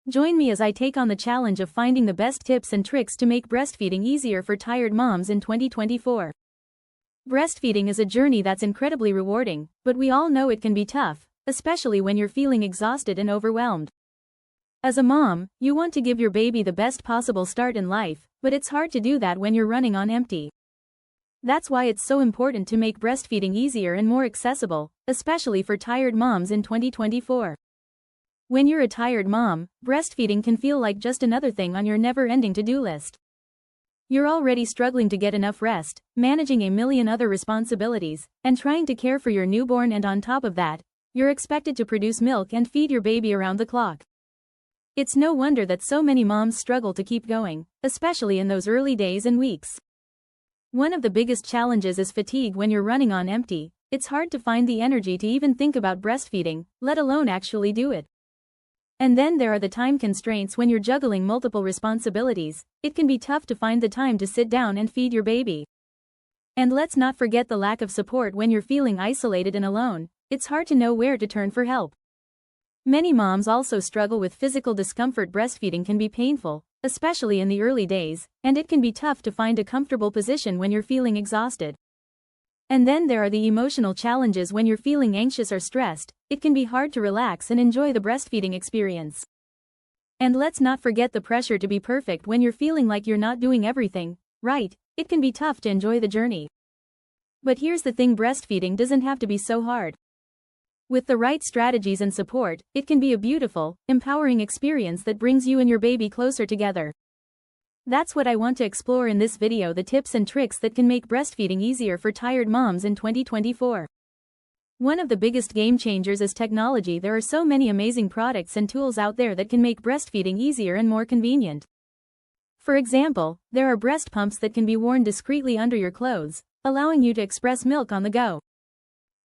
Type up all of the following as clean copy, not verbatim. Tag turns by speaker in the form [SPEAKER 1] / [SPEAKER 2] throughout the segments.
[SPEAKER 1] Join me as I take on the challenge of finding the best tips and tricks to make breastfeeding easier for tired moms in 2024. Breastfeeding is a journey that's incredibly rewarding, but we all know it can be tough, especially when you're feeling exhausted and overwhelmed. As a mom, you want to give your baby the best possible start in life, but it's hard to do that when you're running on empty. That's why it's so important to make breastfeeding easier and more accessible, especially for tired moms in 2024. When you're a tired mom, breastfeeding can feel like just another thing on your never-ending to-do list. You're already struggling to get enough rest, managing a million other responsibilities, and trying to care for your newborn, and on top of that, you're expected to produce milk and feed your baby around the clock. It's no wonder that so many moms struggle to keep going, especially in those early days and weeks. One of the biggest challenges is fatigue when you're running on empty. It's hard to find the energy to even think about breastfeeding, let alone actually do it. And then there are the time constraints when you're juggling multiple responsibilities. It can be tough to find the time to sit down and feed your baby. And let's not forget the lack of support when you're feeling isolated and alone. It's hard to know where to turn for help. Many moms also struggle with physical discomfort. Breastfeeding can be painful, especially in the early days, and it can be tough to find a comfortable position when you're feeling exhausted. And then there are the emotional challenges when you're feeling anxious or stressed. It can be hard to relax and enjoy the breastfeeding experience. And let's not forget the pressure to be perfect when you're feeling like you're not doing everything right. It can be tough to enjoy the journey. But here's the thing: breastfeeding doesn't have to be so hard. With the right strategies and support, it can be a beautiful, empowering experience that brings you and your baby closer together. That's what I want to explore in this video: the tips and tricks that can make breastfeeding easier for tired moms in 2024. One of the biggest game changers is technology. There are so many amazing products and tools out there that can make breastfeeding easier and more convenient. For example, there are breast pumps that can be worn discreetly under your clothes, allowing you to express milk on the go.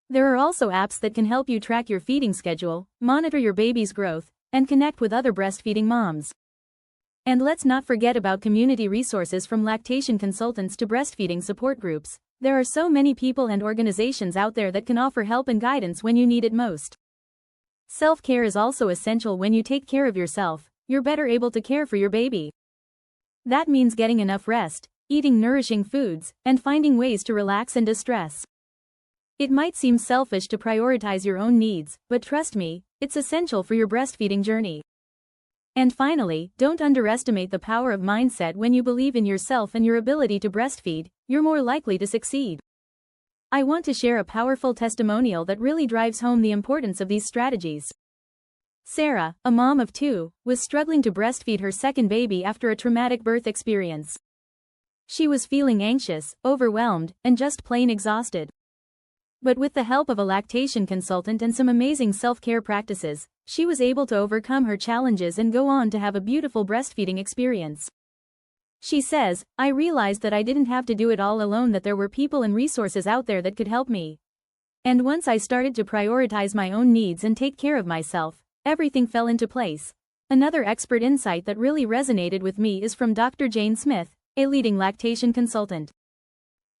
[SPEAKER 1] There are also apps that can help you track your feeding schedule, monitor your baby's growth, and connect with other breastfeeding moms. And let's not forget about community resources, from lactation consultants to breastfeeding support groups. There are so many people and organizations out there that can offer help and guidance when you need it most. Self-care is also essential. When you take care of yourself, you're better able to care for your baby. That means getting enough rest, eating nourishing foods, and finding ways to relax and distress. It might seem selfish to prioritize your own needs, but trust me, it's essential for your breastfeeding journey. And finally, don't underestimate the power of mindset. When you believe in yourself and your ability to breastfeed, you're more likely to succeed. I want to share a powerful testimonial that really drives home the importance of these strategies. Sarah, a mom of 2, was struggling to breastfeed her second baby after a traumatic birth experience. She was feeling anxious, overwhelmed, and just plain exhausted. But with the help of a lactation consultant and some amazing self-care practices, she was able to overcome her challenges and go on to have a beautiful breastfeeding experience. She says, "I realized that I didn't have to do it all alone, that there were people and resources out there that could help me. And once I started to prioritize my own needs and take care of myself, everything fell into place." Another expert insight that really resonated with me is from Dr. Jane Smith, a leading lactation consultant.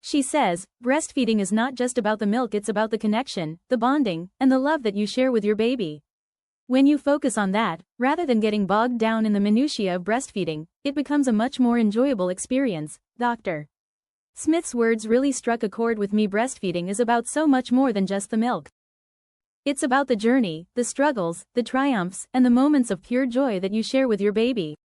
[SPEAKER 1] She says, breastfeeding is not just about the milk, it's about the connection, the bonding, and the love that you share with your baby. When you focus on that, rather than getting bogged down in the minutiae of breastfeeding, it becomes a much more enjoyable experience. Dr. Smith's words really struck a chord with me. Breastfeeding is about so much more than just the milk. It's about the journey, the struggles, the triumphs, and the moments of pure joy that you share with your baby.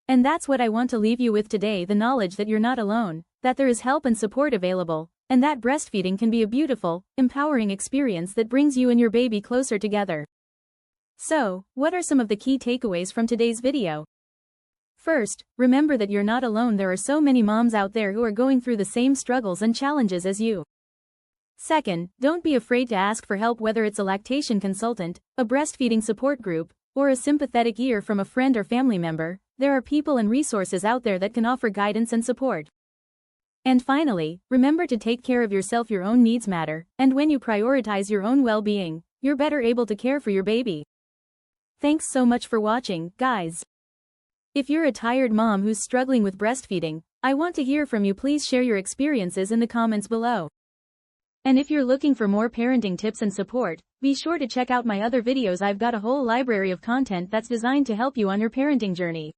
[SPEAKER 1] And that's what I want to leave you with today: the knowledge that you're not alone, that there is help and support available, and that breastfeeding can be a beautiful, empowering experience that brings you and your baby closer together. So, what are some of the key takeaways from today's video? First, remember that you're not alone. There are so many moms out there who are going through the same struggles and challenges as you. Second, don't be afraid to ask for help, whether it's a lactation consultant, a breastfeeding support group, or a sympathetic ear from a friend or family member. There are people and resources out there that can offer guidance and support. And finally, remember to take care of yourself. Your own needs matter, and when you prioritize your own well-being, you're better able to care for your baby. Thanks so much for watching, guys. If you're a tired mom who's struggling with breastfeeding, I want to hear from you. Please share your experiences in the comments below. And if you're looking for more parenting tips and support, be sure to check out my other videos. I've got a whole library of content that's designed to help you on your parenting journey.